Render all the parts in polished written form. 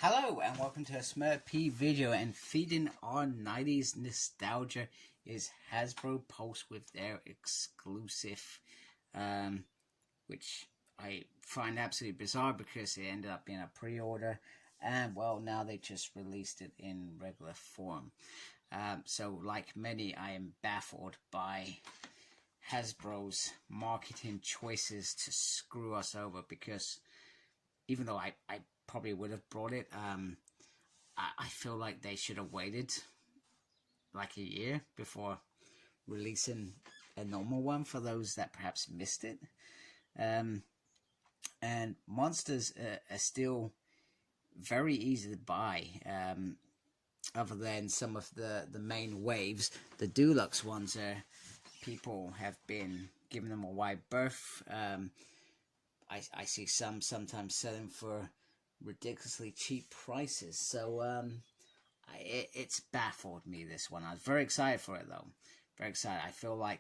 Hello and welcome to a Smurp video, and feeding on 90s nostalgia is Hasbro Pulse with their exclusive, which I find absolutely bizarre because it ended up being a pre-order, and well, now they just released it in regular form. So like many, I am baffled by Hasbro's marketing choices to screw us over, because even though I probably would have brought it, I feel like they should have waited like a year before releasing a normal one for those that perhaps missed it. And monsters are still very easy to buy, other than some of the main waves. The deluxe ones are, people have been giving them a wide berth. I see sometimes selling for ridiculously cheap prices, so it's baffled me, this one. I was very excited for it though, very excited. I feel like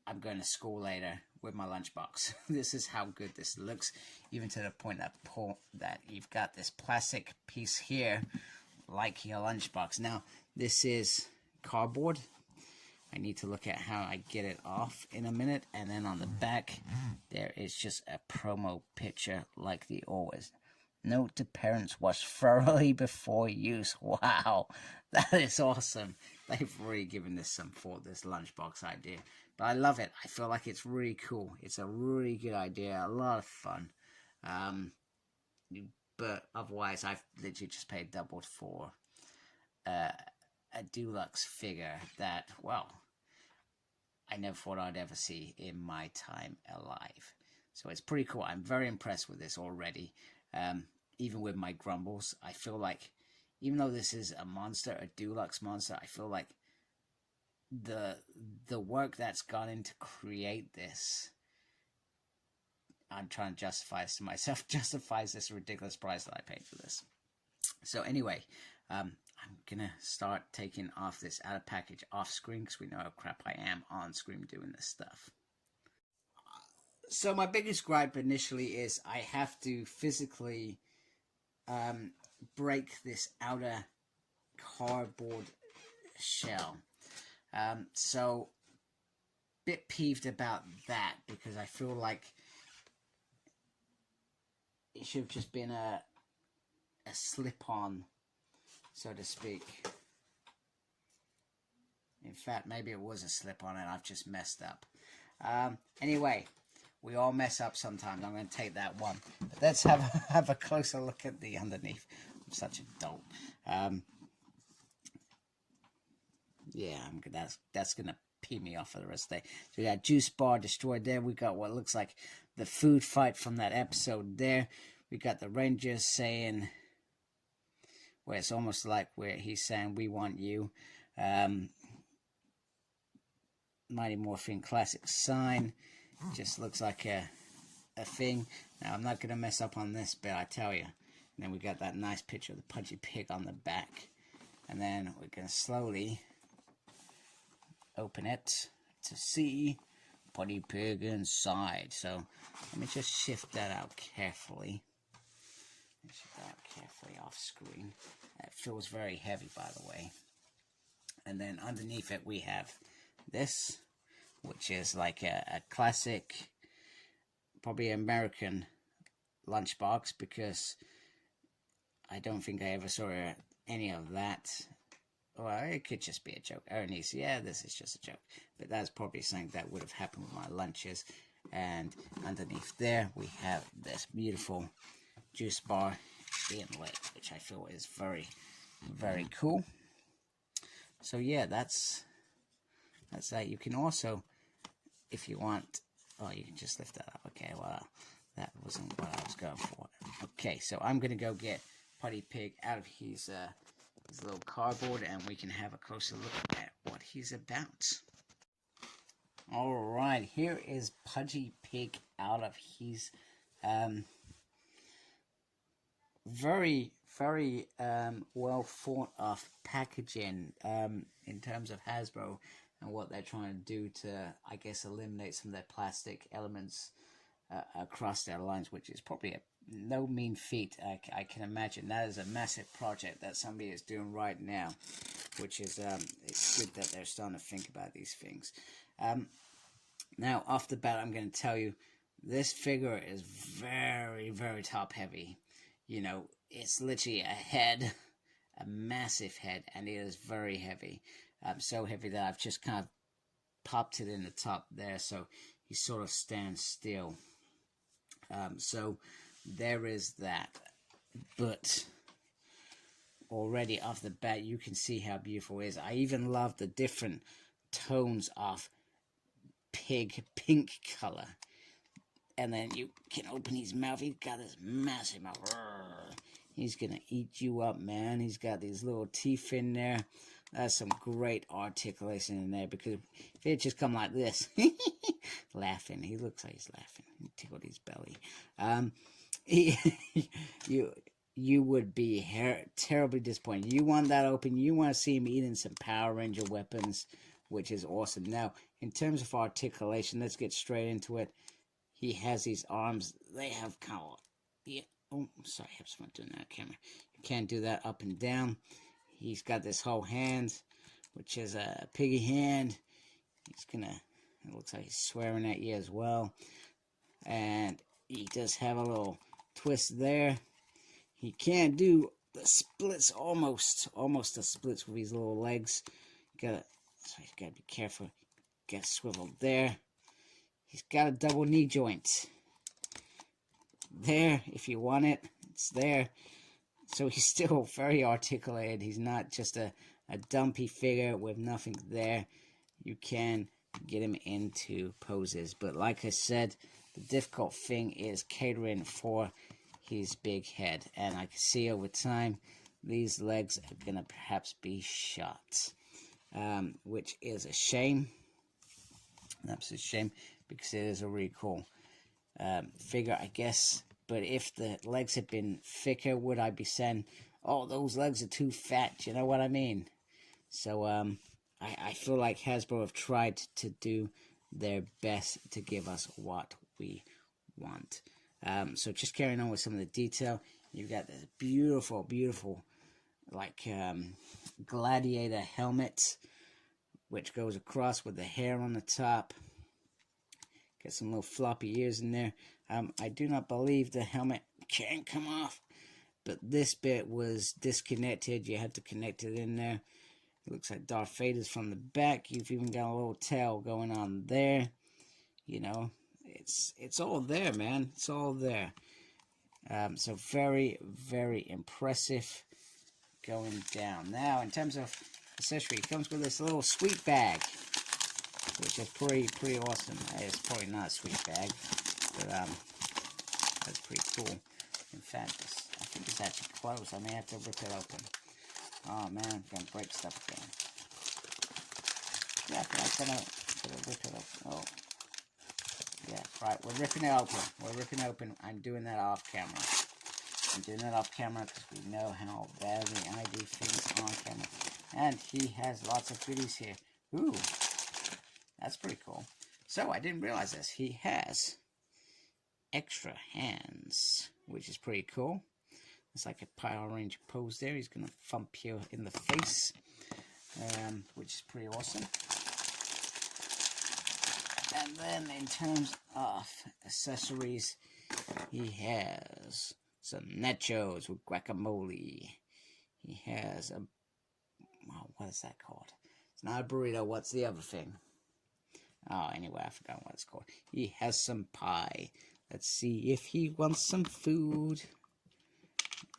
I'm going to school later with my lunchbox. This is how good this looks, even to the point that you've got this plastic piece here like your lunchbox. Now this is cardboard. I need to look at how I get it off in a minute. And then on the back there is just a promo picture like the always. Note to parents, wash thoroughly before use. Wow, that is awesome. They've really given this some thought, this lunchbox idea. But I love it. I feel like it's really cool. It's a really good idea, a lot of fun. But otherwise, I've literally just paid double for a deluxe figure that, well, I never thought I'd ever see in my time alive. So it's pretty cool. I'm very impressed with this already. Even with my grumbles, I feel like, even though this is a monster, a deluxe monster, I feel like the work that's gone into create this, I'm trying to justify this to myself, justifies this ridiculous price that I paid for this. So anyway, I'm gonna start taking off this outer package off screen, because we know how crap I am on screen doing this stuff. So my biggest gripe initially is I have to physically break this outer cardboard shell. So bit peeved about that, because I feel like it should have just been a slip-on, so to speak. In fact, maybe it was a slip-on and I've just messed up. Anyway, we all mess up sometimes. I'm going to take that one. But let's have a closer look at the underneath. I'm such a dolt. Yeah, that's going to pee me off for the rest of the day. So we got juice bar destroyed there. We got what looks like the food fight from that episode there. We got the Rangers saying, where it's almost like where he's saying, "We want you." Mighty Morphin Classic sign. Just looks like a thing. Now, I'm not going to mess up on this bit, I tell you. And then we got that nice picture of the Pudgy pig on the back. And then we're going to slowly open it to see Pudgy pig inside. So let me just shift that out carefully. Shift that out carefully off screen. It feels very heavy, by the way. And then underneath it we have this, which is like a classic, probably American lunchbox, because I don't think I ever saw any of that. Well, it could just be a joke. Ernie's, yeah, this is just a joke. But that's probably something that would have happened with my lunches. And underneath there, we have this beautiful juice bar inlet, which I feel is very, very cool. So yeah, that's that. You can also, if you want, oh, you can just lift that up. Okay, well, that wasn't what I was going for. Okay, so I'm gonna go get Pudgy pig out of his little cardboard, and we can have a closer look at what he's about. All right, here is Pudgy pig out of his very well thought of packaging, in terms of Hasbro and what they're trying to do to, I guess, eliminate some of their plastic elements across their lines, which is probably a no mean feat. I can imagine that is a massive project that somebody is doing right now, which is it's good that they're starting to think about these things. Now, off the bat, I'm going to tell you, this figure is very, very top heavy. You know, it's literally a head, a massive head, and it is very heavy. So heavy that I've just kind of popped it in the top there, so he sort of stands still. So there is that. But already off the bat, you can see how beautiful it is. I even love the different tones of pink color. And then you can open his mouth. He's got this massive mouth. He's gonna eat you up, man. He's got these little teeth in there. That's some great articulation in there, because if it just come like this, laughing, he looks like he's laughing. He tickled his belly. You would be terribly disappointed. You want that open. You want to see him eating some Power Ranger weapons, which is awesome. Now, in terms of articulation, let's get straight into it. He has these arms. They have kind of, yeah. Oh, sorry, I have someone doing that camera. You can't do that up and down. He's got this whole hand, which is a piggy hand. He's gonna, it looks like he's swearing at you as well. And he does have a little twist there. He can't do the splits, almost the splits with his little legs. So he's gotta be careful. Get swiveled there. He's got a double knee joint. There, if you want it, it's there. So he's still very articulated. He's not just a dumpy figure with nothing there. You can get him into poses. But like I said, the difficult thing is catering for his big head. And I can see over time, these legs are going to perhaps be shot. Which is a shame. That's a shame, because it is a really cool figure, I guess. But if the legs had been thicker, would I be saying, oh, those legs are too fat? You know what I mean? So I feel like Hasbro have tried to do their best to give us what we want. So just carrying on with some of the detail, you've got this beautiful, beautiful, like gladiator helmet, which goes across with the hair on the top. Got some little floppy ears in there. I do not believe the helmet can come off, but this bit was disconnected. You had to connect it in there. It looks like Darth Vader's from the back. You've even got a little tail going on there. You know, it's all there, man. It's all there. So very, very impressive going down. Now, in terms of accessory, it comes with this little sweet bag, which is pretty awesome. It's probably not a sweet bag, but that's pretty cool. In fact, I think it's actually closed. I may have to rip it open. Oh man, I'm gonna break stuff again. Yeah, I'm gonna rip it open. Oh, yeah, right. We're ripping it open. We're ripping it open. I'm doing that off camera. I'm doing that off camera because we know how badly I do things on camera. And he has lots of goodies here. Ooh. That's pretty cool. So, I didn't realize this. He has extra hands, which is pretty cool. It's like a Power Ranger pose there. He's going to thump you in the face, which is pretty awesome. And then, in terms of accessories, he has some nachos with guacamole. He has a... Oh, what is that called? It's not a burrito. What's the other thing? Oh, anyway, I forgot what it's called. He has some pie. Let's see if he wants some food.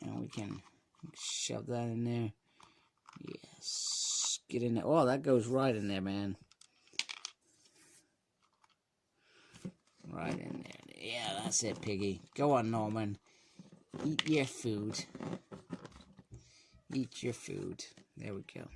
And we can shove that in there. Yes. Get in there. Oh, that goes right in there, man. Right in there. Yeah, that's it, piggy. Go on, Norman. Eat your food. Eat your food. There we go.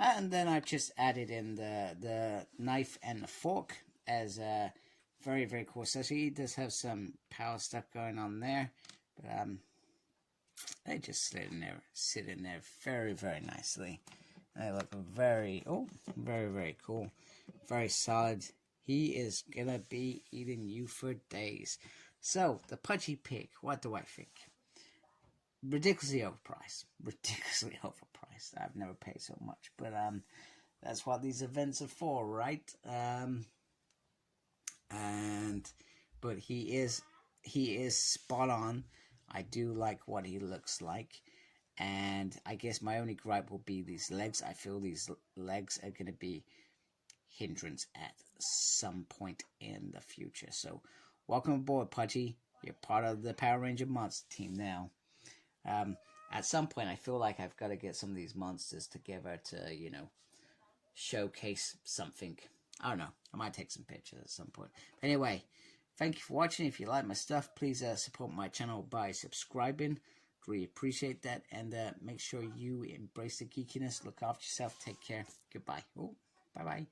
And then I've just added in the knife and the fork as a very, very cool accessory. He does have some power stuff going on there, but they just sit in there very, very nicely. They look very, very cool. Very solid. He is gonna be eating you for days. So, the Pudgy Pig, what do I think? Ridiculously overpriced. Ridiculously overpriced. I've never paid so much. But, that's what these events are for, right? But he is spot on. I do like what he looks like. And I guess my only gripe will be these legs. I feel these legs are going to be hindrance at some point in the future. So, welcome aboard, Pudgy. You're part of the Power Ranger monster team now. At some point, I feel like I've got to get some of these monsters together to, you know, showcase something. I don't know. I might take some pictures at some point. But anyway, thank you for watching. If you like my stuff, please support my channel by subscribing. Really appreciate that. And make sure you embrace the geekiness. Look after yourself. Take care. Goodbye. Oh, bye-bye.